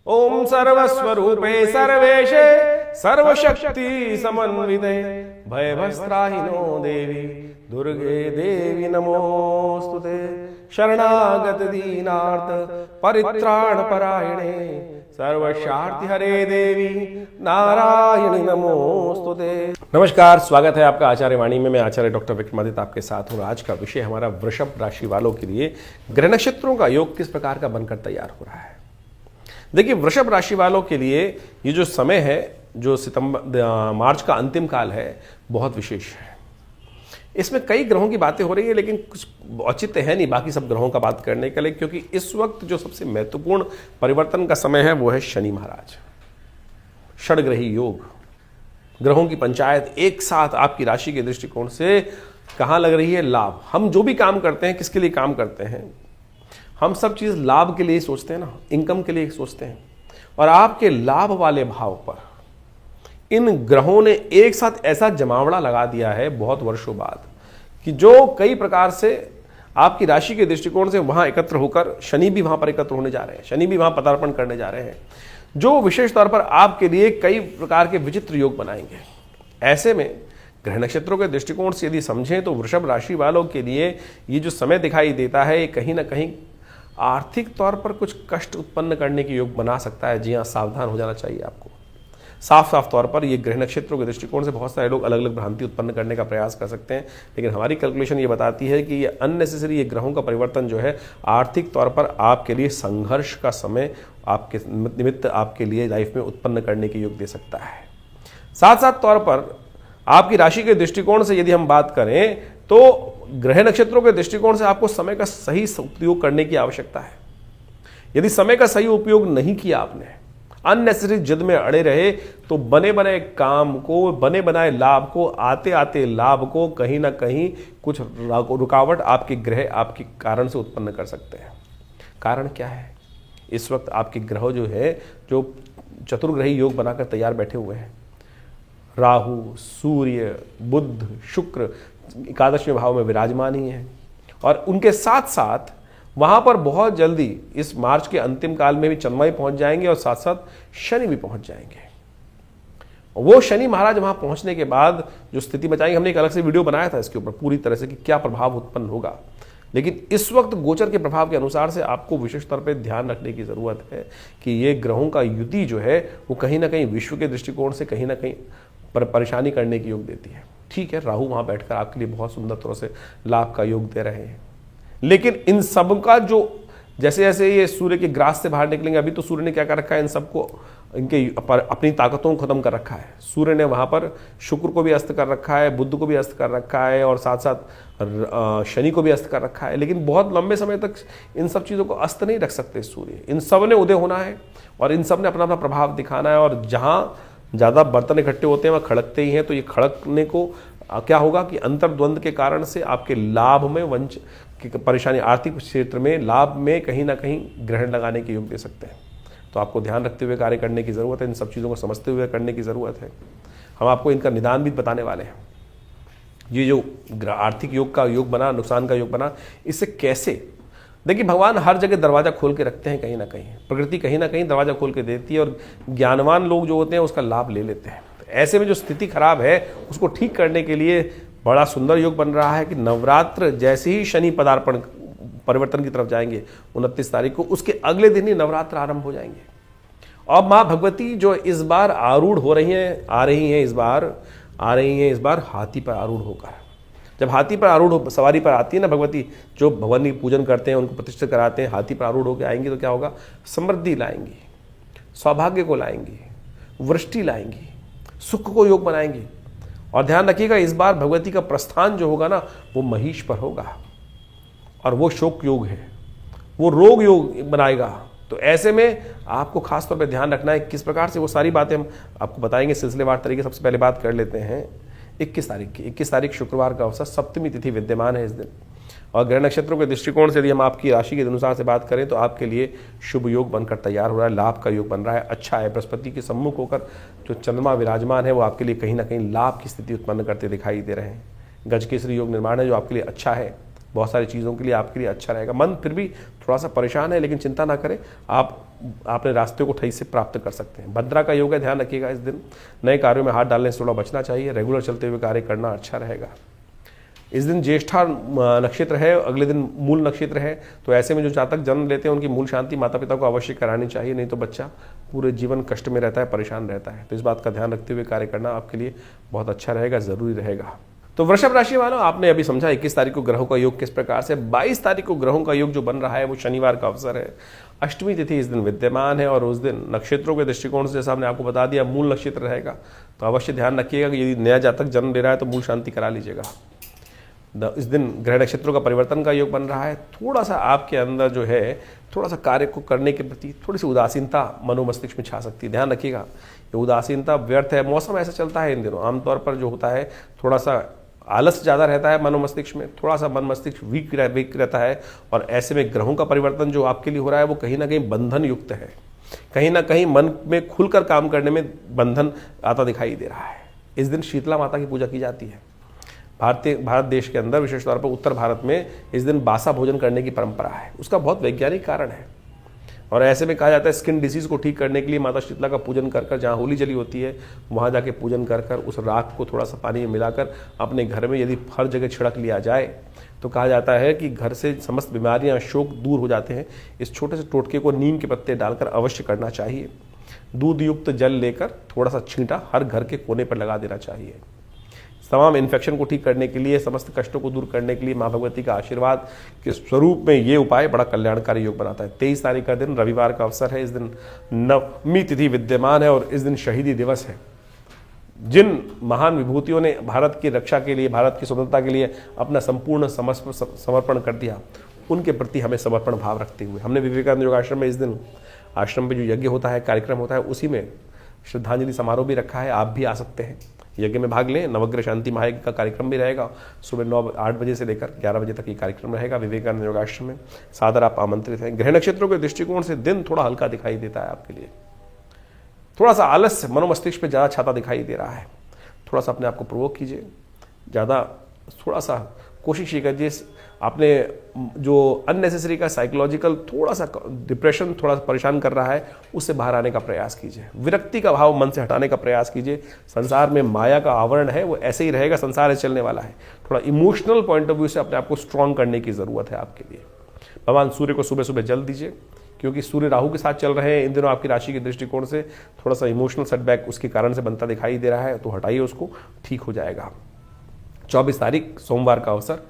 ओम सर्वस्वरूपे सर्वेशे सर्वशक्ति समन्विते भयभस्त्राहिनो देवी दुर्गे देवी नमोस्तुते। शरणागत दीनार्थ परित्राण परायणे सर्वशार्ति हरे देवी नारायणी नमोस्तुते। नमस्कार, स्वागत है आपका आचार्य वाणी में। मैं आचार्य डॉक्टर विक्रमादित्य आपके साथ हूँ। आज का विषय हमारा वृषभ राशि वालों के लिए ग्रह नक्षत्रों का योग किस प्रकार का बनकर तैयार हो रहा है। देखिए, वृषभ राशि वालों के लिए ये जो समय है, जो मार्च का अंतिम काल है, बहुत विशेष है। इसमें कई ग्रहों की बातें हो रही है, लेकिन कुछ औचित्य है नहीं बाकी सब ग्रहों का बात करने के लिए, क्योंकि इस वक्त जो सबसे महत्वपूर्ण परिवर्तन का समय है वो है शनि महाराज। षडग्रही योग, ग्रहों की पंचायत एक साथ आपकी राशि के दृष्टिकोण से कहाँ लग रही है? लाभ। हम जो भी काम करते हैं, किसके लिए काम करते हैं? हम सब चीज लाभ के लिए सोचते हैं ना, इनकम के लिए सोचते हैं। और आपके लाभ वाले भाव पर इन ग्रहों ने एक साथ ऐसा जमावड़ा लगा दिया है बहुत वर्षों बाद, कि जो कई प्रकार से आपकी राशि के दृष्टिकोण से वहां एकत्र होकर, शनि भी वहां पर एकत्र होने जा रहे हैं, शनि भी वहां पदार्पण करने जा रहे हैं, जो विशेष तौर पर आपके लिए कई प्रकार के विचित्र योग बनाएंगे। ऐसे में ग्रह नक्षत्रों के दृष्टिकोण से यदि समझें तो वृषभ राशि वालों के लिए ये जो समय दिखाई देता है, ये कहीं ना कहीं आर्थिक तौर पर कुछ कष्ट उत्पन्न करने के योग बना सकता है। जी हाँ, सावधान हो जाना चाहिए आपको। साफ साफ तौर पर ये ग्रह नक्षत्रों के दृष्टिकोण से बहुत सारे लोग अलग अलग भ्रांति उत्पन्न करने का प्रयास कर सकते हैं, लेकिन हमारी कैलकुलेशन ये बताती है कि ये अननेसेसरी ये ग्रहों का परिवर्तन जो है आर्थिक तौर पर आपके लिए संघर्ष का समय आपके निमित्त आपके लिए लाइफ में उत्पन्न करने के योग दे सकता है। साथ साथ तौर पर आपकी राशि के दृष्टिकोण से यदि हम बात करें तो ग्रह नक्षत्रों के दृष्टिकोण से आपको समय का सही उपयोग करने की आवश्यकता है। यदि समय का सही उपयोग नहीं किया आपने, अननेसेसरी जिद में अड़े रहे, तो बने बनाए काम को, बने बनाए लाभ को, आते आते लाभ को कहीं ना कहीं कुछ रुकावट आपके ग्रह आपके कारण से उत्पन्न कर सकते हैं। कारण क्या है? इस वक्त आपके ग्रह जो है, जो चतुर्ग्रही योग बनाकर तैयार बैठे हुए हैं, राहु, सूर्य, बुध, शुक्र एकादशवें भाव में विराजमान ही है, और उनके साथ साथ वहां पर बहुत जल्दी इस मार्च के अंतिम काल में भी चंद्रमा पहुंच जाएंगे, और साथ साथ शनि भी पहुंच जाएंगे। वो शनि महाराज वहां पहुंचने के बाद जो स्थिति बचाएंगे, हमने एक अलग से वीडियो बनाया था इसके ऊपर पूरी तरह से कि क्या प्रभाव उत्पन्न होगा। लेकिन इस वक्त गोचर के प्रभाव के अनुसार से आपको विशेष तौर पर ध्यान रखने की जरूरत है कि ये ग्रहों का युति जो है वो कहीं ना कहीं विश्व के दृष्टिकोण से कहीं ना कहीं परेशानी करने की योग देती है। ठीक है, राहु वहां बैठकर आपके लिए बहुत सुंदर तरह से लाभ का योग दे रहे हैं, लेकिन इन सब का जो जैसे जैसे ये सूर्य के ग्रास से बाहर निकलेंगे, अभी तो सूर्य ने क्या कर रखा है, इन सबको इनके अपनी ताकतों को खत्म कर रखा है। सूर्य ने वहां पर शुक्र को भी अस्त कर रखा है, बुध को भी अस्त कर रखा है, और साथ साथ शनि को भी अस्त कर रखा है। लेकिन बहुत लंबे समय तक इन सब चीजों को अस्त नहीं रख सकते सूर्य। इन सब ने उदय होना है और इन सब ने अपना अपना प्रभाव दिखाना है, और जहां ज्यादा बर्तन इकट्ठे होते हैं वह खड़कते ही हैं। तो ये खड़कने को क्या होगा कि अंतर्द्वंद के कारण से आपके लाभ में वंच की परेशानी, आर्थिक क्षेत्र में लाभ में कहीं ना कहीं ग्रहण लगाने के योग दे सकते हैं। तो आपको ध्यान रखते हुए कार्य करने की जरूरत है, इन सब चीज़ों को समझते हुए करने की जरूरत है। हम आपको इनका निदान भी बताने वाले हैं। ये जो आर्थिक योग का योग बना, नुकसान का योग बना, इससे कैसे, देखिए भगवान हर जगह दरवाजा खोल के रखते हैं, कहीं ना कहीं प्रकृति कहीं ना कहीं दरवाजा खोल के देती है, और ज्ञानवान लोग जो होते हैं उसका लाभ ले लेते हैं। ऐसे में जो स्थिति खराब है उसको ठीक करने के लिए बड़ा सुंदर योग बन रहा है कि नवरात्र जैसे ही शनि पदार्पण परिवर्तन की तरफ जाएंगे 29 तारीख को, उसके अगले दिन ही नवरात्र आरंभ हो जाएंगे। और माँ भगवती जो इस बार आरूढ़ हो रही हैं, आ रही हैं इस बार हाथी पर आरूढ़ होकर। जब हाथी पर आरूढ़ सवारी पर आती है ना भगवती, जो भगवान की पूजन करते हैं, उनको प्रतिष्ठित कराते हैं, हाथी पर आरूढ़ होकर आएंगी तो क्या होगा? समृद्धि लाएंगी, सौभाग्य को लाएंगी, वृष्टि लाएंगी, सुख को योग बनाएंगी। और ध्यान रखिएगा, इस बार भगवती का प्रस्थान जो होगा ना, वो महिष पर होगा, और वो शोक योग है, वो रोग योग बनाएगा। तो ऐसे में आपको खास तौर पे ध्यान रखना है किस प्रकार से, वो सारी बातें हम आपको बताएंगे सिलसिलेवार तरीके। सबसे पहले बात कर लेते हैं 21 तारीख की। 21 तारीख शुक्रवार का अवसर, सप्तमी तिथि विद्यमान है इस दिन, और ग्रह नक्षत्रों के दृष्टिकोण से यदि हम आपकी राशि के अनुसार से बात करें तो आपके लिए शुभ योग बनकर तैयार हो रहा है, लाभ का योग बन रहा है, अच्छा है। बृहस्पति के सम्मुख होकर जो चंद्रमा विराजमान है वो आपके लिए कहीं ना कहीं लाभ की स्थिति उत्पन्न करते दिखाई दे रहे हैं। गजकेसरी योग निर्माण है जो आपके लिए अच्छा है। बहुत सारी चीज़ों के लिए आपके लिए अच्छा रहेगा। मन फिर भी थोड़ा सा परेशान है, लेकिन चिंता ना करें, आप अपने रास्ते को ठीक से प्राप्त कर सकते हैं। भद्रा का योग है, ध्यान रखिएगा इस दिन नए कार्यों में हाथ डालने से थोड़ा बचना चाहिए, रेगुलर चलते हुए कार्य करना अच्छा रहेगा। इस दिन ज्येष्ठा नक्षत्र है, अगले दिन मूल नक्षत्र है, तो ऐसे में जो जातक जन्म लेते हैं उनकी मूल शांति माता पिता को अवश्य करानी चाहिए, नहीं तो बच्चा पूरे जीवन कष्ट में रहता है, परेशान रहता है। तो इस बात का ध्यान रखते हुए कार्य करना आपके लिए बहुत अच्छा रहेगा, जरूरी रहेगा। तो वृषभ राशि वालों, आपने अभी समझा 21 तारीख को ग्रहों का योग किस प्रकार से। 22 तारीख को ग्रहों का योग जो बन रहा है वो शनिवार का अवसर है, अष्टमी तिथि इस दिन विद्यमान है, और उस दिन नक्षत्रों के दृष्टिकोण से जैसा हमने आपको बता दिया मूल नक्षत्र रहेगा, तो अवश्य ध्यान रखिएगा कि यदि नया जातक जन्म ले रहा है तो मूल शांति करा लीजिएगा। इस दिन ग्रह नक्षत्रों का परिवर्तन का योग बन रहा है, थोड़ा सा आपके अंदर जो है थोड़ा सा कार्य को करने के प्रति थोड़ी सी उदासीनता मनोमस्तिष्क में छा सकती है, ध्यान रखिएगा। ये उदासीनता व्यर्थ है, मौसम ऐसा चलता है इन दिनों, आमतौर पर जो होता है थोड़ा सा आलस ज़्यादा रहता है मनोमस्तिष्क में, थोड़ा सा मन मस्तिष्क वीक रहता है, और ऐसे में ग्रहों का परिवर्तन जो आपके लिए हो रहा है वो कहीं ना कहीं बंधन युक्त है, कहीं ना कहीं मन में खुलकर काम करने में बंधन आता दिखाई दे रहा है। इस दिन शीतला माता की पूजा की जाती है। भारत देश के अंदर विशेष तौर पर उत्तर भारत में इस दिन बासा भोजन करने की परंपरा है, उसका बहुत वैज्ञानिक कारण है, और ऐसे में कहा जाता है स्किन डिसीज को ठीक करने के लिए माता शीतला का पूजन कर जहाँ होली जली होती है वहाँ जाके पूजन कर उस राख को थोड़ा सा पानी में मिलाकर अपने घर में यदि हर जगह छिड़क लिया जाए तो कहा जाता है कि घर से समस्त बीमारियाँ शोक दूर हो जाते हैं। इस छोटे से टोटके को नीम के पत्ते डालकर अवश्य करना चाहिए। दूध युक्त जल लेकर थोड़ा सा छींटा हर घर के कोने पर लगा देना चाहिए। तमाम इन्फेक्शन को ठीक करने के लिए, समस्त कष्टों को दूर करने के लिए माँ भगवती का आशीर्वाद के स्वरूप में ये उपाय बड़ा कल्याणकारी योग बनाता है। 23 तारीख का दिन रविवार का अवसर है, इस दिन नवमी तिथि विद्यमान है, और इस दिन शहीदी दिवस है। जिन महान विभूतियों ने भारत की रक्षा के लिए, भारत की स्वतंत्रता के लिए अपना संपूर्ण समर्पण कर दिया, उनके प्रति हमें समर्पण भाव रखते हुए हमने विवेकानंद योगाश्रम में इस दिन आश्रम में जो यज्ञ होता है, कार्यक्रम होता है, उसी में श्रद्धांजलि समारोह भी रखा है। आप भी आ सकते हैं, यज्ञ में भाग लें। नवग्रह शांति महायज्ञ का कार्यक्रम भी रहेगा, सुबह 8 बजे से लेकर 11 बजे तक ये कार्यक्रम रहेगा विवेकानंद योगाश्रम में। सादर आप आमंत्रित हैं। ग्रह नक्षत्रों के दृष्टिकोण से दिन थोड़ा हल्का दिखाई देता है आपके लिए, थोड़ा सा आलस्य मनोमस्तिष्क पे ज़्यादा छाता दिखाई दे रहा है। थोड़ा सा अपने आप को प्रोवोक कीजिए, ज़्यादा थोड़ा सा कोशिश ये कीजिए, आपने जो अननेसेसरी का साइकोलॉजिकल थोड़ा सा डिप्रेशन थोड़ा सा परेशान कर रहा है, उससे बाहर आने का प्रयास कीजिए। विरक्ति का भाव मन से हटाने का प्रयास कीजिए। संसार में माया का आवरण है, वो ऐसे ही रहेगा, संसार है चलने वाला है। थोड़ा इमोशनल पॉइंट ऑफ व्यू से अपने आप को स्ट्रॉन्ग करने की ज़रूरत है आपके लिए। भगवान सूर्य को सुबह सुबह जल दीजिए, क्योंकि सूर्य राहु के साथ चल रहे हैं इन दिनों आपकी राशि के दृष्टिकोण से थोड़ा सा इमोशनल सेटबैक उसके कारण से बनता दिखाई दे रहा है, तो हटाइए उसको, ठीक हो जाएगा। 24 तारीख सोमवार का अवसर,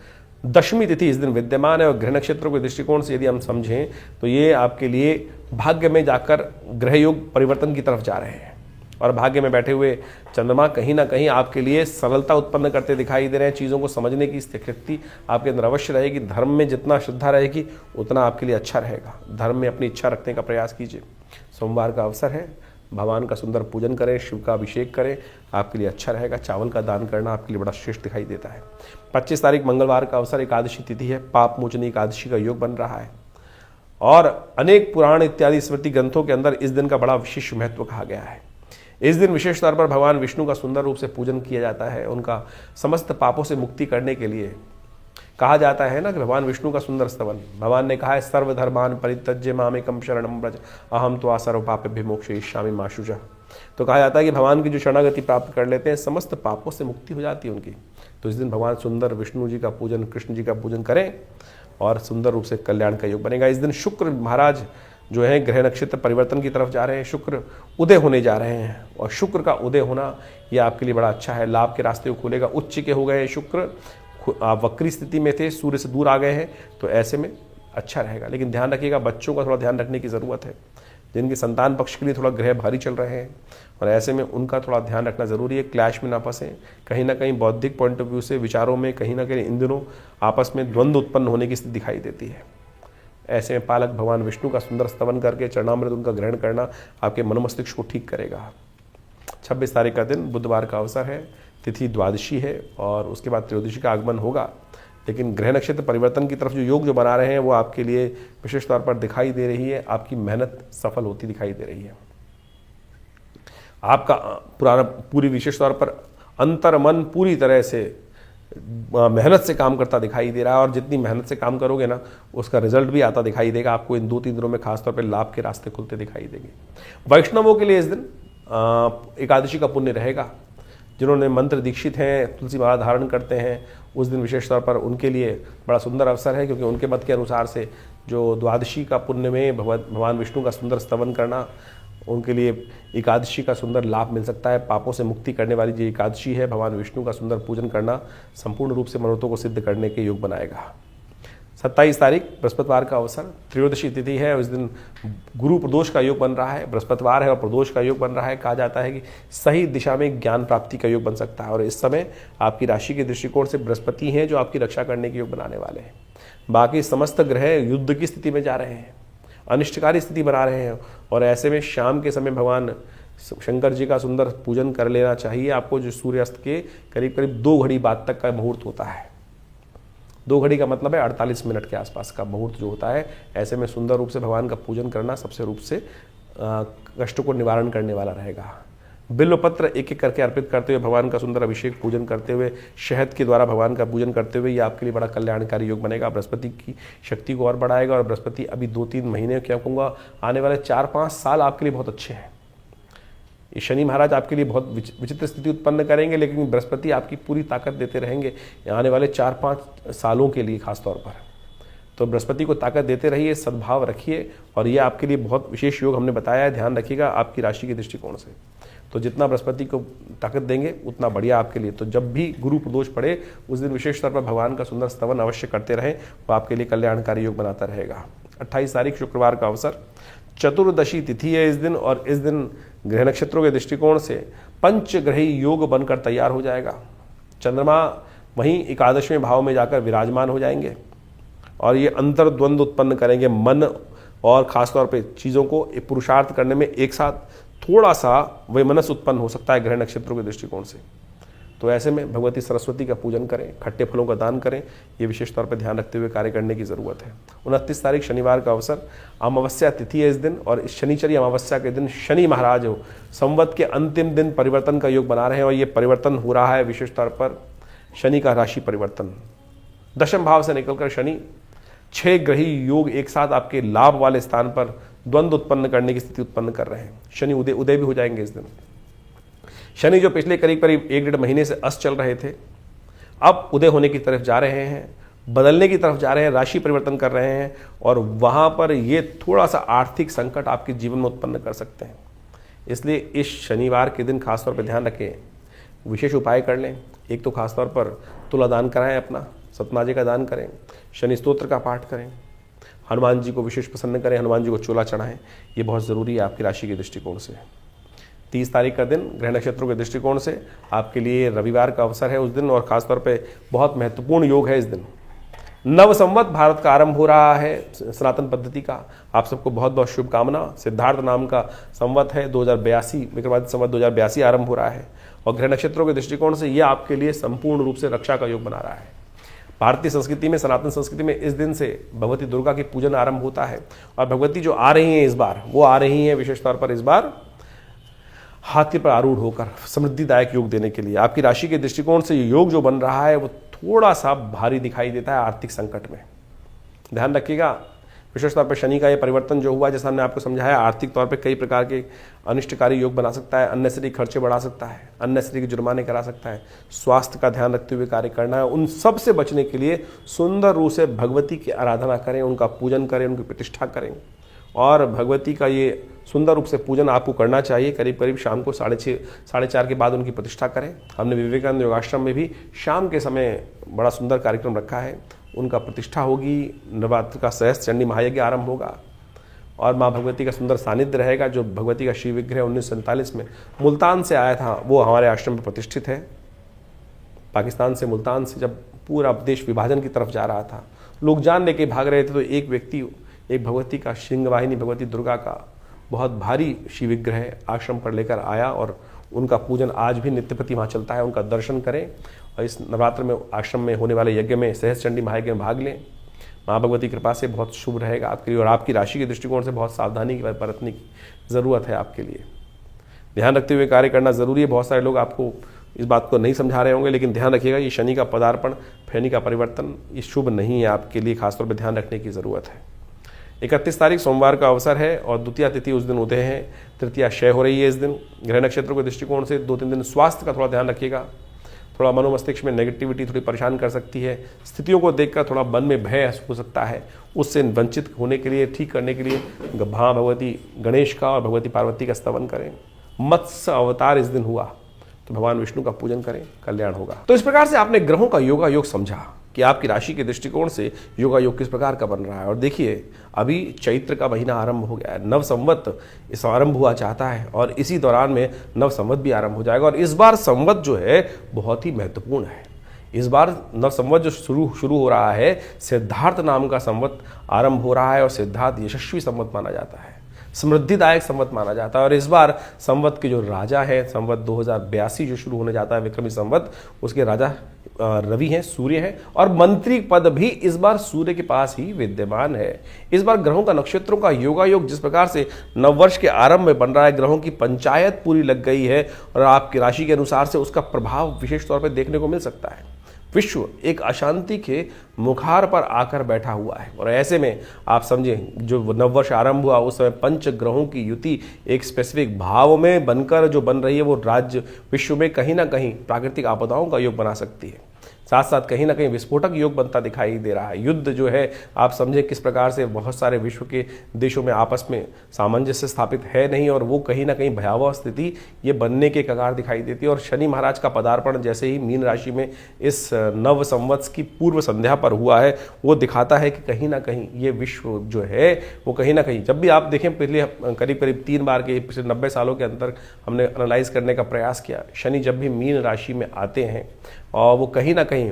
दशमी तिथि इस दिन विद्यमान है, और ग्रह नक्षत्रों के दृष्टिकोण से यदि हम समझें तो ये आपके लिए भाग्य में जाकर ग्रह योग परिवर्तन की तरफ जा रहे हैं, और भाग्य में बैठे हुए चंद्रमा कहीं ना कहीं आपके लिए सरलता उत्पन्न करते दिखाई दे रहे हैं। चीज़ों को समझने की शक्ति आपके अंदर अवश्य रहेगी। धर्म में जितना श्रद्धा रहेगी उतना आपके लिए अच्छा रहेगा। धर्म में अपनी इच्छा रखने का प्रयास कीजिए। सोमवार का अवसर है, भगवान का सुंदर पूजन करें, शिव का अभिषेक करें, आपके लिए अच्छा रहेगा। चावल का दान करना आपके लिए बड़ा श्रेष्ठ दिखाई देता है। 25 तारीख मंगलवार का अवसर, एकादशी तिथि है, पाप मोचनी एकादशी का योग बन रहा है, और अनेक पुराण इत्यादि स्मृति ग्रंथों के अंदर इस दिन का बड़ा विशेष महत्व कहा गया है। इस दिन विशेष तौर पर भगवान विष्णु का सुंदर रूप से पूजन किया जाता है। उनका समस्त पापों से मुक्ति करने के लिए कहा जाता है ना कि भगवान विष्णु का सुंदर स्तवन, भगवान ने कहा है सर्वधर्मान परित्यज्य मामेकं शरणं व्रज अहम त्वा सर्वपापेभ्यो मोक्षयिष्यामि मा शुचः। तो कहा जाता है कि भगवान की जो शरणागति प्राप्त कर लेते हैं समस्त पापों से मुक्ति हो जाती है उनकी। तो इस दिन भगवान सुंदर विष्णु जी का पूजन, कृष्ण जी का पूजन करें, और सुंदर रूप से कल्याण का योग बनेगा। इस दिन शुक्र महाराज जो है ग्रह नक्षत्र परिवर्तन की तरफ जा रहे हैं, शुक्र उदय होने जा रहे हैं, और शुक्र का उदय होना ये आपके लिए बड़ा अच्छा है। लाभ के रास्ते को खोलेगा। उच्च के हो गए हैं शुक्र, आप वक्री स्थिति में थे, सूर्य से दूर आ गए हैं, तो ऐसे में अच्छा रहेगा। लेकिन ध्यान रखिएगा, बच्चों का थोड़ा ध्यान रखने की ज़रूरत है, जिनके संतान पक्ष के लिए थोड़ा ग्रह भारी चल रहे हैं, और ऐसे में उनका थोड़ा ध्यान रखना ज़रूरी है। क्लैश में ना फंसें, कहीं ना कहीं बौद्धिक पॉइंट ऑफ व्यू से विचारों में कहीं ना कहीं इन दिनों आपस में द्वंद्व उत्पन्न होने की स्थिति दिखाई देती है। ऐसे में पालक भगवान विष्णु का सुंदर स्तवन करके चरणामृत उनका ग्रहण करना आपके मनोमस्तिष्क को ठीक करेगा। 26 तारीख का दिन बुधवार का अवसर है, तिथि द्वादशी है, और उसके बाद त्रयोदशी का आगमन होगा। लेकिन ग्रह नक्षत्र परिवर्तन की तरफ जो योग जो बना रहे हैं वो आपके लिए विशेष तौर पर दिखाई दे रही है। आपकी मेहनत सफल होती दिखाई दे रही है। आपका पूरी विशेष तौर पर अंतर मन पूरी तरह से मेहनत से काम करता दिखाई दे रहा है, और जितनी मेहनत से काम करोगे ना उसका रिजल्ट भी आता दिखाई देगा। आपको इन 2-3 दिनों में खासतौर पे लाभ के रास्ते खुलते दिखाई देंगे। वैष्णवों के लिए इस दिन एकादशी का पुण्य रहेगा। जिन्होंने मंत्र दीक्षित हैं, तुलसी माला धारण करते हैं, उस दिन विशेष तौर पर उनके लिए बड़ा सुंदर अवसर है, क्योंकि उनके मत के अनुसार से जो द्वादशी का पुण्य में भगवान विष्णु का सुंदर स्तवन करना, उनके लिए एकादशी का सुंदर लाभ मिल सकता है। पापों से मुक्ति करने वाली जो एकादशी है, भगवान विष्णु का सुंदर पूजन करना संपूर्ण रूप से मनोरथों को सिद्ध करने के योग बनाएगा। 27 तारीख बृहस्पतिवार का अवसर, त्रयोदशी तिथि है। उस दिन गुरु प्रदोष का योग बन रहा है, बृहस्पतिवार है और प्रदोष का योग बन रहा है। कहा जाता है कि सही दिशा में ज्ञान प्राप्ति का योग बन सकता है, और इस समय आपकी राशि के दृष्टिकोण से बृहस्पति हैं जो आपकी रक्षा करने के योग बनाने वाले हैं। बाकी समस्त ग्रह युद्ध की स्थिति में जा रहे हैं, अनिष्टकारी स्थिति बना रहे हैं, और ऐसे में शाम के समय भगवान शंकर जी का सुंदर पूजन कर लेना चाहिए आपको, जो सूर्यास्त के करीब करीब 2 घड़ी बाद तक का मुहूर्त होता है। 2 घड़ी का मतलब है 48 मिनट के आसपास का मुहूर्त जो होता है। ऐसे में सुंदर रूप से भगवान का पूजन करना सबसे रूप से कष्टों को निवारण करने वाला रहेगा। बिल्व पत्र एक एक करके अर्पित करते हुए भगवान का सुंदर अभिषेक पूजन करते हुए, शहद के द्वारा भगवान का पूजन करते हुए, ये आपके लिए बड़ा कल्याणकारी योग बनेगा। बृहस्पति की शक्ति को और बढ़ाएगा, और बृहस्पति अभी 2-3 महीने, क्या कहूँगा, आने वाले 4-5 साल आपके लिए बहुत अच्छे हैं। ये शनि महाराज आपके लिए बहुत विचित्र स्थिति उत्पन्न करेंगे, लेकिन बृहस्पति आपकी पूरी ताकत देते रहेंगे आने वाले 4-5 सालों के लिए खास तौर पर। तो बृहस्पति को ताकत देते रहिए, सद्भाव रखिए, और ये आपके लिए बहुत विशेष योग हमने बताया है, ध्यान रखिएगा आपकी राशि के दृष्टिकोण से। तो जितना बृहस्पति को ताकत देंगे उतना बढ़िया आपके लिए। तो जब भी गुरु प्रदोष पड़े उस दिन विशेष तौर पर भगवान का सुंदर स्तवन अवश्य करते रहें, वो आपके लिए कल्याणकारी योग बनाता रहेगा। 28 तारीख शुक्रवार का अवसर, चतुर्दशी तिथि है इस दिन, और इस दिन ग्रह नक्षत्रों के दृष्टिकोण से पंचग्रही योग बनकर तैयार हो जाएगा। चंद्रमा वहीं 11वें भाव में जाकर विराजमान हो जाएंगे, और ये अंतर्द्वंद उत्पन्न करेंगे मन और खासतौर पे चीज़ों को पुरुषार्थ करने में एक साथ थोड़ा सा वैमनस्य उत्पन्न हो सकता है ग्रह नक्षत्रों के दृष्टिकोण से। तो ऐसे में भगवती सरस्वती का पूजन करें, खट्टे फलों का दान करें, ये विशेष तौर पर ध्यान रखते हुए कार्य करने की ज़रूरत है। 29 तारीख शनिवार का अवसर, अमावस्या तिथि है इस दिन, और इस शनिचरी अमावस्या के दिन शनि महाराज हो संवत के अंतिम दिन परिवर्तन का योग बना रहे हैं, और ये परिवर्तन हो रहा है विशेष तौर पर शनि का राशि परिवर्तन। 10वें भाव से निकलकर शनि 6 ग्रही योग एक साथ आपके लाभ वाले स्थान पर द्वंद्व उत्पन्न करने की स्थिति उत्पन्न कर रहे हैं। शनि उदय भी हो जाएंगे इस दिन। शनि जो पिछले करीब 1-1.5 महीने से अस्त चल रहे थे, अब उदय होने की तरफ जा रहे हैं, बदलने की तरफ जा रहे हैं, राशि परिवर्तन कर रहे हैं, और वहाँ पर ये थोड़ा सा आर्थिक संकट आपके जीवन में उत्पन्न कर सकते हैं। इसलिए इस शनिवार के दिन खासतौर पर ध्यान रखें, विशेष उपाय कर लें। एक तो खासतौर पर तुला दान कराएं, अपना सतनाजे का दान करें, शनि स्तोत्र का पाठ करें, हनुमान जी को विशेष प्रसन्न करें, हनुमान जी को चोला चढ़ाएं, ये बहुत ज़रूरी है आपकी राशि के दृष्टिकोण से। 30 तारीख का दिन ग्रह नक्षत्रों के दृष्टिकोण से आपके लिए रविवार का अवसर है उस दिन, और खासतौर पे बहुत महत्वपूर्ण योग है इस दिन। नव संवत भारत का आरंभ हो रहा है सनातन पद्धति का। आप सबको बहुत बहुत शुभकामना। सिद्धार्थ नाम का संवत है 2082, विक्रमादित्य संवत 2082 आरंभ हो रहा है, और ग्रह नक्षत्रों के दृष्टिकोण से यह आपके लिए संपूर्ण रूप से रक्षा का योग बना रहा है। भारतीय संस्कृति में, सनातन संस्कृति में इस दिन से भगवती दुर्गा की पूजन आरंभ होता है, और भगवती जो आ रही हैं इस बार, वो आ रही हैं विशेष तौर पर इस बार हाथी पर आरूढ़ होकर समृद्धिदायक योग देने के लिए। आपकी राशि के दृष्टिकोण से ये योग जो बन रहा है वो थोड़ा सा भारी दिखाई देता है आर्थिक संकट में, ध्यान रखिएगा। विशेष तौर पर शनि का ये परिवर्तन जो हुआ, जैसा हमने आपको समझाया, आर्थिक तौर पे कई प्रकार के अनिष्टकारी योग बना सकता है, अननेसेसरी खर्चे बढ़ा सकता है, अननेसेसरी के जुर्माने करा सकता है। स्वास्थ्य का ध्यान रखते हुए कार्य करना है। उन सब से बचने के लिए सुंदर रूप से भगवती की आराधना करें, उनका पूजन करें, उनकी प्रतिष्ठा करें, और भगवती का ये सुंदर रूप से पूजन आपको करना चाहिए। करीब करीब शाम को 6:30 साढ़े 4 के बाद उनकी प्रतिष्ठा करें। हमने विवेकानंद योगाश्रम में भी शाम के समय बड़ा सुंदर कार्यक्रम रखा है, उनका प्रतिष्ठा होगी। नवरात्र का सहस्त्र चंडी महायज्ञ आरंभ होगा, और माँ भगवती का सुंदर सानिध्य रहेगा। जो भगवती का शिव विग्रह 1947 में मुल्तान से आया था, वो हमारे आश्रम में प्रतिष्ठित है। पाकिस्तान से, मुल्तान से जब पूरा देश विभाजन की तरफ जा रहा था, लोग जान लेके भाग रहे थे, तो एक व्यक्ति एक भगवती का, श्रृंगवाहिनी भगवती दुर्गा का बहुत भारी शिव विग्रह आश्रम पर लेकर आया, और उनका पूजन आज भी नित्य प्रति वहाँ चलता है। उनका दर्शन करें, और इस नवरात्र में आश्रम में होने वाले यज्ञ में, सहस्त्र चंडी महायज्ञ में भाग लें। माँ भगवती कृपा से बहुत शुभ रहेगा आपके लिए, और आपकी राशि के दृष्टिकोण से बहुत सावधानी बरतने की ज़रूरत है आपके लिए। ध्यान रखते हुए कार्य करना ज़रूरी है। बहुत सारे लोग आपको इस बात को नहीं समझा रहे होंगे, लेकिन ध्यान रखिएगा ये शनि का पदार्पण, फैनी का परिवर्तन, ये शुभ नहीं है आपके लिए, खासतौर पर ध्यान रखने की ज़रूरत है। 31 तारीख सोमवार का अवसर है और द्वितीया तिथि उस दिन उदय है, तृतीया क्षय हो रही है इस दिन। ग्रह नक्षत्रों के दृष्टिकोण से 2-3 दिन स्वास्थ्य का थोड़ा ध्यान रखिएगा। थोड़ा मनोमस्तिष्क में नेगेटिविटी थोड़ी परेशान कर सकती है। स्थितियों को देखकर थोड़ा मन में भय हो सकता है, उससे वंचित होने के लिए, ठीक करने के लिए मां भगवती गणेश का और भगवती पार्वती का स्तवन करें। मत्स्य अवतार इस दिन हुआ तो भगवान विष्णु का पूजन करें, कल्याण होगा। तो इस प्रकार से आपने ग्रहों का योगा योग समझा कि आपकी राशि के दृष्टिकोण से योगा योग किस प्रकार का बन रहा है। और देखिए अभी चैत्र का महीना आरंभ हो गया है, नव संवत इस आरंभ हुआ चाहता है और इसी दौरान में नव संवत भी आरंभ हो जाएगा। और इस बार संवत जो है बहुत ही महत्वपूर्ण है। इस बार नव संवत जो शुरू हो रहा है, सिद्धार्थ नाम का संवत आरंभ हो रहा है और सिद्धार्थ यशस्वी संवत माना जाता है, समृद्धिदायक संवत माना जाता है। और इस बार संवत के जो राजा है, संवत 2082 जो शुरू होने जाता है विक्रमी संवत, उसके राजा रवि हैं, सूर्य हैं और मंत्री पद भी इस बार सूर्य के पास ही विद्यमान है। इस बार ग्रहों का, नक्षत्रों का योगा योग जिस प्रकार से नववर्ष के आरंभ में बन रहा है, ग्रहों की पंचायत पूरी लग गई है और आपकी राशि के अनुसार से उसका प्रभाव विशेष तौर पर देखने को मिल सकता है। विश्व एक अशांति के मुखार पर आकर बैठा हुआ है और ऐसे में आप समझें जो नववर्ष आरंभ हुआ उस समय पंच ग्रहों की युति एक स्पेसिफिक भाव में बनकर जो बन रही है, वो राज्य विश्व में कहीं ना कहीं प्राकृतिक आपदाओं का योग बना सकती है। साथ साथ कहीं ना कहीं विस्फोटक योग बनता दिखाई दे रहा है। युद्ध जो है आप समझे किस प्रकार से बहुत सारे विश्व के देशों में आपस में सामंजस्य स्थापित है नहीं और वो कहीं ना कहीं भयावह स्थिति ये बनने के कगार दिखाई देती है। और शनि महाराज का पदार्पण जैसे ही मीन राशि में इस नव संवत्स की पूर्व संध्या पर हुआ है, वो दिखाता है कि कहीं ना कहीं ये विश्व जो है वो कहीं ना कहीं, जब भी आप देखें पिछले करीब करीब 3 बार के पिछले 90 सालों के अंदर हमने एनालाइज करने का प्रयास किया, शनि जब भी मीन राशि में आते हैं और वो कहीं ना कहीं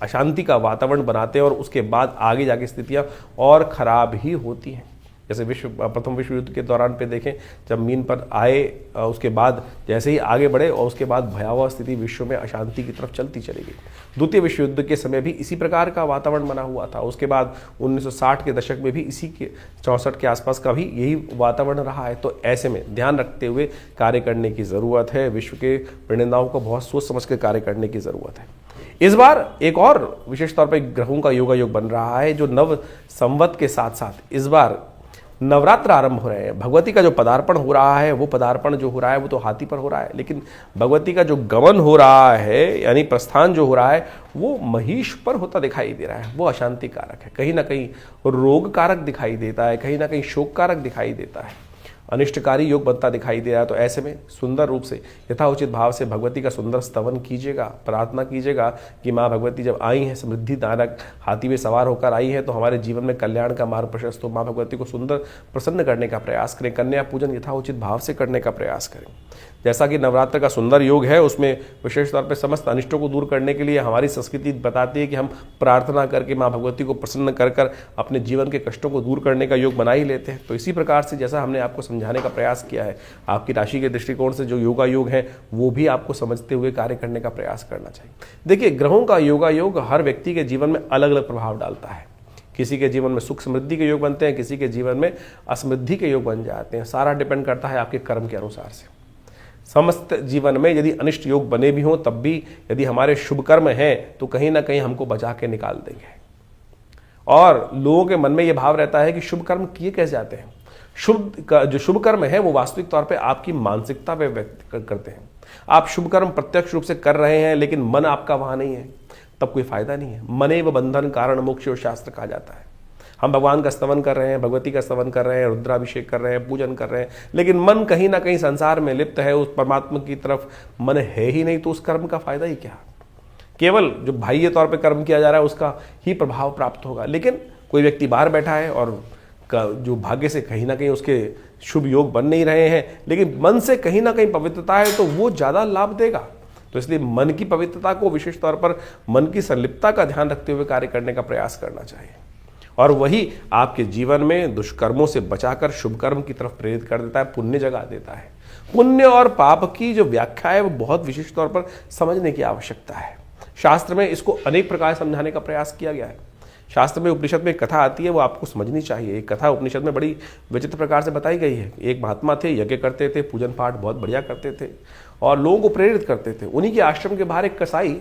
अशांति का वातावरण बनाते हैं और उसके बाद आगे जाके स्थितियां और खराब ही होती हैं। जैसे प्रथम विश्व युद्ध के दौरान पे देखें, जब मीन पर आए उसके बाद जैसे ही आगे बढ़े और उसके बाद भयावह स्थिति विश्व में अशांति की तरफ चलती चली गई। द्वितीय विश्व युद्ध के समय भी इसी प्रकार का वातावरण बना हुआ था। उसके बाद 1960 के दशक में भी इसी के 64 के आसपास का भी यही वातावरण रहा है। तो ऐसे में ध्यान रखते हुए कार्य करने की ज़रूरत है। विश्व के परिणिताओं को बहुत सोच समझ कर कार्य करने की ज़रूरत है। इस बार एक और विशेष तौर पर ग्रहों का योगा योग बन रहा है, जो नव संवत के साथ साथ इस बार नवरात्र आरंभ हो रहे हैं। भगवती का जो पदार्पण हो रहा है, वो पदार्पण जो हो रहा है वो तो हाथी पर हो रहा है, लेकिन भगवती का जो गमन हो रहा है यानी प्रस्थान जो हो रहा है वो महिष पर होता दिखाई दे रहा है। वो अशांति कारक है, कहीं ना कहीं रोग कारक दिखाई देता है, कहीं ना कहीं शोक कारक दिखाई देता है, अनिष्टकारी योग बनता दिखाई दे रहा है। तो ऐसे में सुंदर रूप से यथाउचित भाव से भगवती का सुंदर स्तवन कीजिएगा, प्रार्थना कीजिएगा कि माँ भगवती जब आई हैं समृद्धि दानक हाथी में सवार होकर आई है तो हमारे जीवन में कल्याण का मार्ग प्रशस्त हो। माँ भगवती को सुंदर प्रसन्न करने का प्रयास करें, कन्या पूजन यथाउचित भाव से करने का प्रयास करें। जैसा कि नवरात्र का सुंदर योग है, उसमें विशेष तौर पर समस्त अनिष्टों को दूर करने के लिए हमारी संस्कृति बताती है कि हम प्रार्थना करके माँ भगवती को प्रसन्न कर कर अपने जीवन के कष्टों को दूर करने का योग बना ही लेते हैं। तो इसी प्रकार से जैसा हमने आपको समझाने का प्रयास किया है, आपकी राशि के दृष्टिकोण से जो योगा योग है वो भी आपको समझते हुए कार्य करने का प्रयास करना चाहिए। देखिए, ग्रहों का योगा योग हर व्यक्ति के जीवन में अलग अलग प्रभाव डालता है। किसी के जीवन में सुख समृद्धि के योग बनते हैं, किसी के जीवन में असमृद्धि के योग बन जाते हैं। सारा डिपेंड करता है आपके कर्म के अनुसार से। समस्त जीवन में यदि अनिष्ट योग बने भी हों, तब भी यदि हमारे शुभ कर्म हैं तो कहीं ना कहीं हमको बचा के निकाल देंगे। और लोगों के मन में यह भाव रहता है कि शुभ कर्म किए कैसे जाते हैं। जो शुभ कर्म है वो वास्तविक तौर पे आपकी मानसिकता पे व्यक्त करते हैं। आप शुभ कर्म प्रत्यक्ष रूप से कर रहे हैं लेकिन मन आपका वहां नहीं है, तब कोई फायदा नहीं है। मनेव बंधन कारण मोक्ष शास्त्र कहा जाता है। हम भगवान का स्तवन कर रहे हैं, भगवती का स्तवन कर रहे हैं, रुद्राभिषेक कर रहे हैं, पूजन कर रहे हैं, लेकिन मन कहीं ना कहीं संसार में लिप्त है, उस परमात्मा की तरफ मन है ही नहीं, तो उस कर्म का फायदा ही क्या। केवल जो बाह्य तौर पे कर्म किया जा रहा है उसका ही प्रभाव प्राप्त होगा। लेकिन कोई व्यक्ति बाहर बैठा है और जो भाग्य से कहीं ना कहीं उसके शुभ योग बन नहीं रहे हैं, लेकिन मन से कहीं ना कहीं पवित्रता है, तो वो ज़्यादा लाभ देगा। तो इसलिए मन की पवित्रता को विशेष तौर पर मन की संलिप्तता का ध्यान रखते हुए कार्य करने का प्रयास करना चाहिए, और वही आपके जीवन में दुष्कर्मों से बचाकर शुभ कर्म की तरफ प्रेरित कर देता है, पुण्य जगा देता है। पुण्य और पाप की जो व्याख्या है वो बहुत विशेष तौर पर समझने की आवश्यकता है। शास्त्र में इसको अनेक प्रकार समझाने का प्रयास किया गया है। शास्त्र में, उपनिषद में एक कथा आती है, वो आपको समझनी चाहिए। एक कथा उपनिषद में बड़ी विचित्र प्रकार से बताई गई है। एक महात्मा थे, यज्ञ करते थे, पूजन पाठ बहुत बढ़िया करते थे और लोगों को प्रेरित करते थे। उन्हीं के आश्रम के बाहर एक कसाई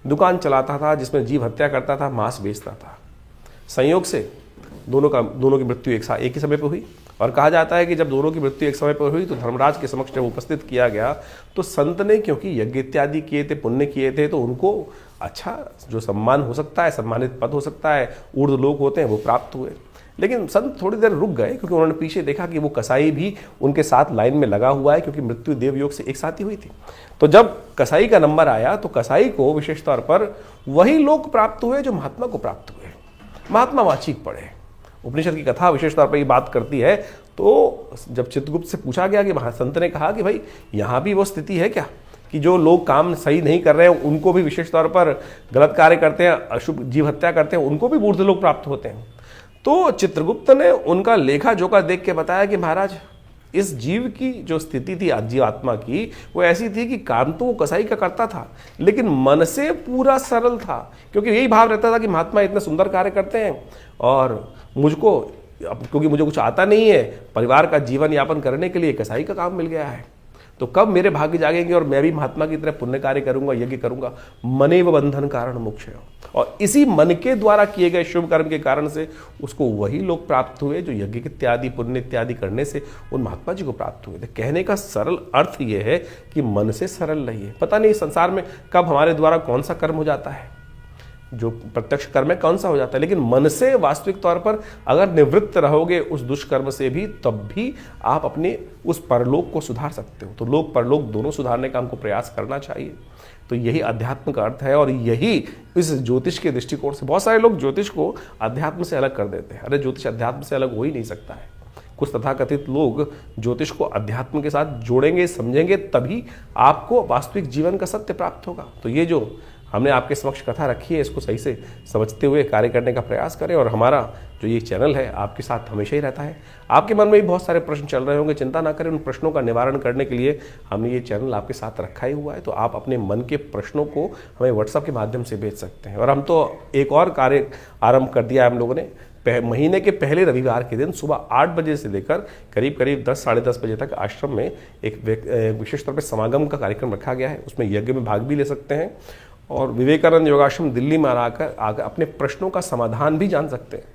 दुकान चलाता था जिसमें जीव हत्या करता था, मांस बेचता था। संयोग से दोनों की मृत्यु एक ही समय पर हुई और कहा जाता है कि जब दोनों की मृत्यु एक समय पर हुई तो धर्मराज के समक्ष जब उपस्थित किया गया तो संत ने, क्योंकि यज्ञ इत्यादि किए थे, पुण्य किए थे, तो उनको अच्छा जो सम्मान हो सकता है, सम्मानित पद हो सकता है, ऊर्ध्व लोक होते हैं, वो प्राप्त हुए। लेकिन संत थोड़ी देर रुक गए क्योंकि उन्होंने पीछे देखा कि वो कसाई भी उनके साथ लाइन में लगा हुआ है, क्योंकि मृत्यु देवयोग से एक साथ ही हुई थी। तो जब कसाई का नंबर आया तो कसाई को विशेष तौर पर वही लोक प्राप्त हुए जो महात्मा को प्राप्त हुए। महात्मा वाचिक पढ़े। उपनिषद की कथा विशेष तौर पर ये बात करती है। तो जब चित्रगुप्त से पूछा गया कि संत ने कहा कि भाई यहाँ भी वो स्थिति है क्या कि जो लोग काम सही नहीं कर रहे हैं उनको भी विशेष तौर पर गलत कार्य करते हैं, अशुभ जीव हत्या करते हैं, उनको भी ऊर्ध्व लोक प्राप्त होते हैं। तो चित्रगुप्त ने उनका लेखा जोखा देख के बताया कि महाराज, इस जीव की जो स्थिति थी जीवात्मा की, वो ऐसी थी कि काम तो वो कसाई का करता था लेकिन मन से पूरा सरल था, क्योंकि यही भाव रहता था कि महात्मा इतने सुंदर कार्य करते हैं और मुझको, क्योंकि मुझे कुछ आता नहीं है, परिवार का जीवन यापन करने के लिए कसाई का काम मिल गया है, तो कब मेरे भाग्य जागेंगे और मैं भी महात्मा की तरह पुण्य कार्य करूंगा, यज्ञ करूंगा। मनेव बंधन कारण मोक्ष। और इसी मन के द्वारा किए गए शुभ कर्म के कारण से उसको वही लोग प्राप्त हुए जो यज्ञ इत्यादि पुण्य इत्यादि करने से उन महात्मा जी को प्राप्त हुए थे। कहने का सरल अर्थ यह है कि मन से सरल रहिए। पता नहीं संसार में कब हमारे द्वारा कौन सा कर्म हो जाता है, जो प्रत्यक्ष कर्म है कौन सा हो जाता है, लेकिन मन से वास्तविक तौर पर अगर निवृत्त रहोगे उस दुष्कर्म से भी, तब भी आप अपने उस परलोक को सुधार सकते हो। तो लोक परलोक दोनों सुधारने का हमको प्रयास करना चाहिए। तो यही अध्यात्म का अर्थ है और यही इस ज्योतिष के दृष्टिकोण से, बहुत सारे लोग ज्योतिष को अध्यात्म से अलग कर देते हैं। अरे ज्योतिष अध्यात्म से अलग हो ही नहीं सकता है। कुछ तथाकथित लोग ज्योतिष को अध्यात्म के साथ जोड़ेंगे, समझेंगे, तभी आपको वास्तविक जीवन का सत्य प्राप्त होगा। तो ये जो हमने आपके समक्ष कथा रखी है, इसको सही से समझते हुए कार्य करने का प्रयास करें। और हमारा जो ये चैनल है आपके साथ हमेशा ही रहता है। आपके मन में भी बहुत सारे प्रश्न चल रहे होंगे, चिंता ना करें, उन प्रश्नों का निवारण करने के लिए हमने ये चैनल आपके साथ रखा ही हुआ है। तो आप अपने मन के प्रश्नों को हमें व्हाट्सएप के माध्यम से भेज सकते हैं। और हम तो एक और कार्य आरंभ कर दिया है हम लोगों ने। महीने के पहले रविवार के दिन सुबह 8 बजे से लेकर करीब 10 साढ़े 10 बजे तक आश्रम में एक विशेष तौर पर समागम का कार्यक्रम रखा गया है। उसमें यज्ञ में भाग भी ले सकते हैं और विवेकानंद योगाश्रम दिल्ली में आकर अपने प्रश्नों का समाधान भी जान सकते हैं।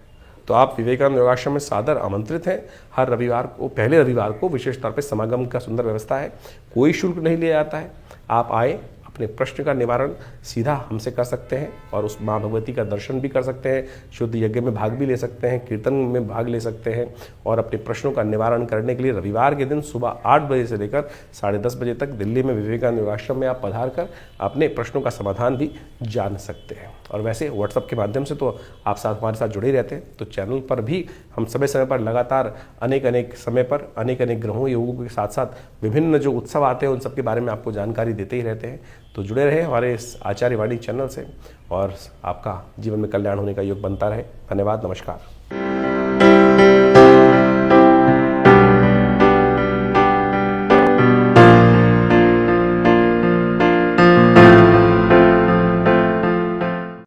तो आप विवेकानंद योगाश्रम में सादर आमंत्रित हैं। हर रविवार को, पहले रविवार को विशेष तौर पर समागम का सुंदर व्यवस्था है। कोई शुल्क नहीं लिया जाता है। आप आए, अपने प्रश्न का निवारण सीधा हमसे कर सकते हैं और उस माँ भगवती का दर्शन भी कर सकते हैं, शुद्ध यज्ञ में भाग भी ले सकते हैं, कीर्तन में भाग ले सकते हैं और अपने प्रश्नों का निवारण करने के लिए रविवार के दिन सुबह 8 बजे से लेकर साढ़े 10 बजे तक दिल्ली में विवेकानंद योगाश्रम में आप पधार कर अपने प्रश्नों का समाधान भी जान सकते हैं। और वैसे व्हाट्सएप के माध्यम से तो आप हमारे साथ जुड़े रहते हैं। तो चैनल पर भी हम समय समय पर लगातार अनेक समय पर अनेक ग्रहों योगों के साथ साथ विभिन्न जो उत्सव आते हैं उन सब के बारे में आपको जानकारी देते ही रहते हैं। तो जुड़े रहे हमारे इस आचार्य वाणी चैनल से और आपका जीवन में कल्याण होने का योग बनता रहे। धन्यवाद, नमस्कार।